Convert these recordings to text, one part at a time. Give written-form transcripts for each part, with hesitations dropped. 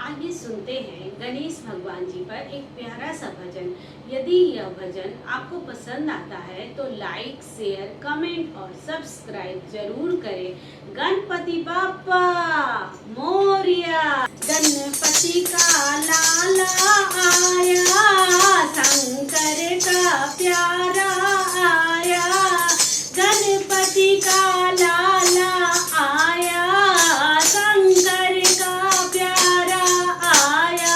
आइए सुनते हैं गणेश भगवान जी पर एक प्यारा सा भजन। यदि यह भजन आपको पसंद आता है तो लाइक, शेयर, कमेंट और सब्सक्राइब जरूर करें। गणपति बाप्पा मोरिया। गणपति का लाला आया, शंकर का प्यारा आया। गणपति का लाला आया, शंकर का प्यारा आया।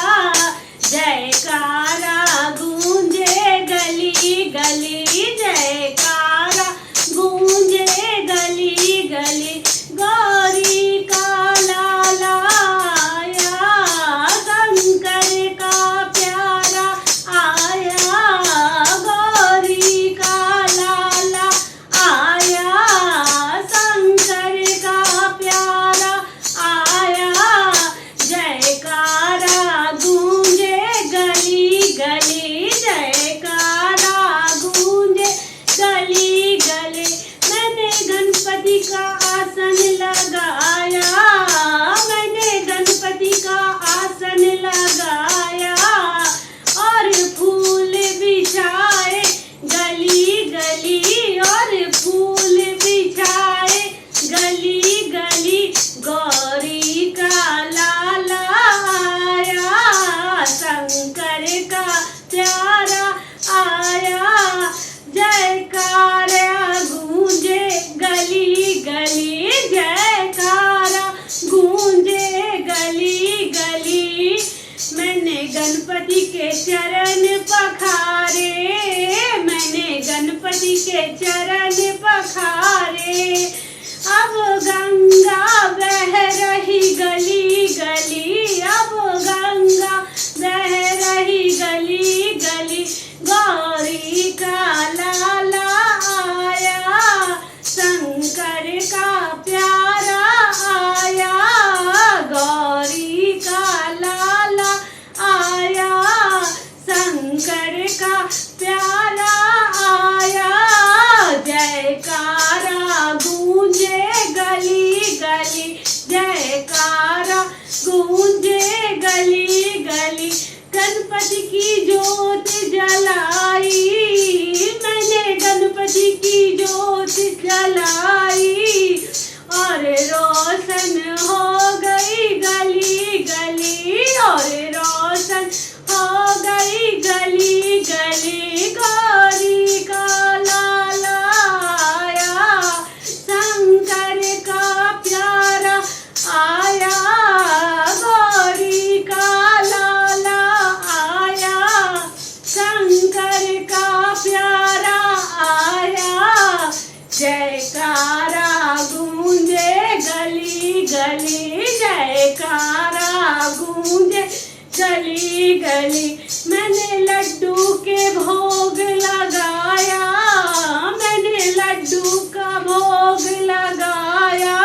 जयकारा गूंजे गली गली, जयकारा गूंजे गली गली। गौरी का लाला आया, शंकर का प्यारा आया। गौरी का लाला आया, शंकर का प्यारा आया। जयकारा गूंजे गली गली, जयकारा गूंजे गली गली। मैंने गणपति का आसन लगाया, मैंने गणपति का आसन लगाया। और फूल बिछाए गली गली, और फूल बिछाए गली गली। गौरी का लाला आया, शंकर का प्यारा आया। जयकारा गूंजे गली गली, जयकारा गूंजे गली गली। मैंने गणपति के चरण पखारे, मैंने गणपति के चरण पखारे। अब गंगा बह रही गली गली, अब गंगा बह रही गली गली। गौरी का लाला आया, शंकर का प्यारा आया। गौरी का लाला आया, शंकर का प्यारा आया। जयकारा गूंजे गली गली, जयकारा गूंजे गली गली। गणपति की जोत जलाई, मैंने गणपति की जोत जलाई। और रोशन हो गई गली गली, और रोशन हो गई गली गली। गौरी का लाला आया, शंकर का प्यारा आया। गौरी का लाला आया, शंकर का प्यारा आया। जयकारा गूंजे गली गली, जयकारा गूंजे गली गली। मैंने लड्डू के भोग लगाया, मैंने लड्डू का भोग लगाया।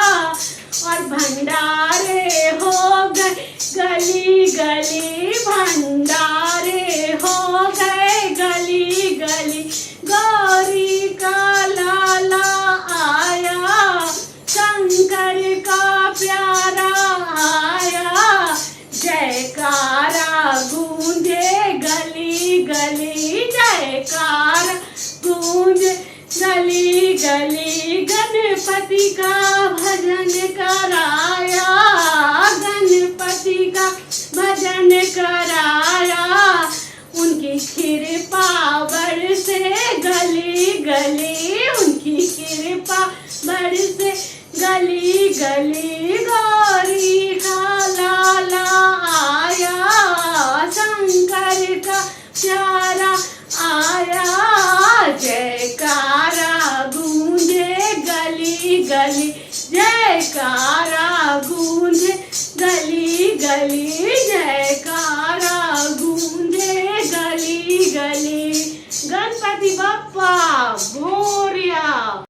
और भंडारे हो गए गली गली, भंडारे हो गए गली गली। गौरी का लाला आया, शंकर का प्यारा आया। जयकारा गूंजे गली गली, जयकारा गूंजे गली गली। गणपति का भजन कराया, गणपति का भजन कराया। उनकी कृपा बरसे गली गली, उनकी कृपा बरसे गली गली। गौरी का लाला आया, शंकर का प्यारा आया। जयकारा गूंजे गली गली, जयकारा गूंजे गली गली, जयकारा गूंजे गली गली। गणपति बाप्पा मोरिया।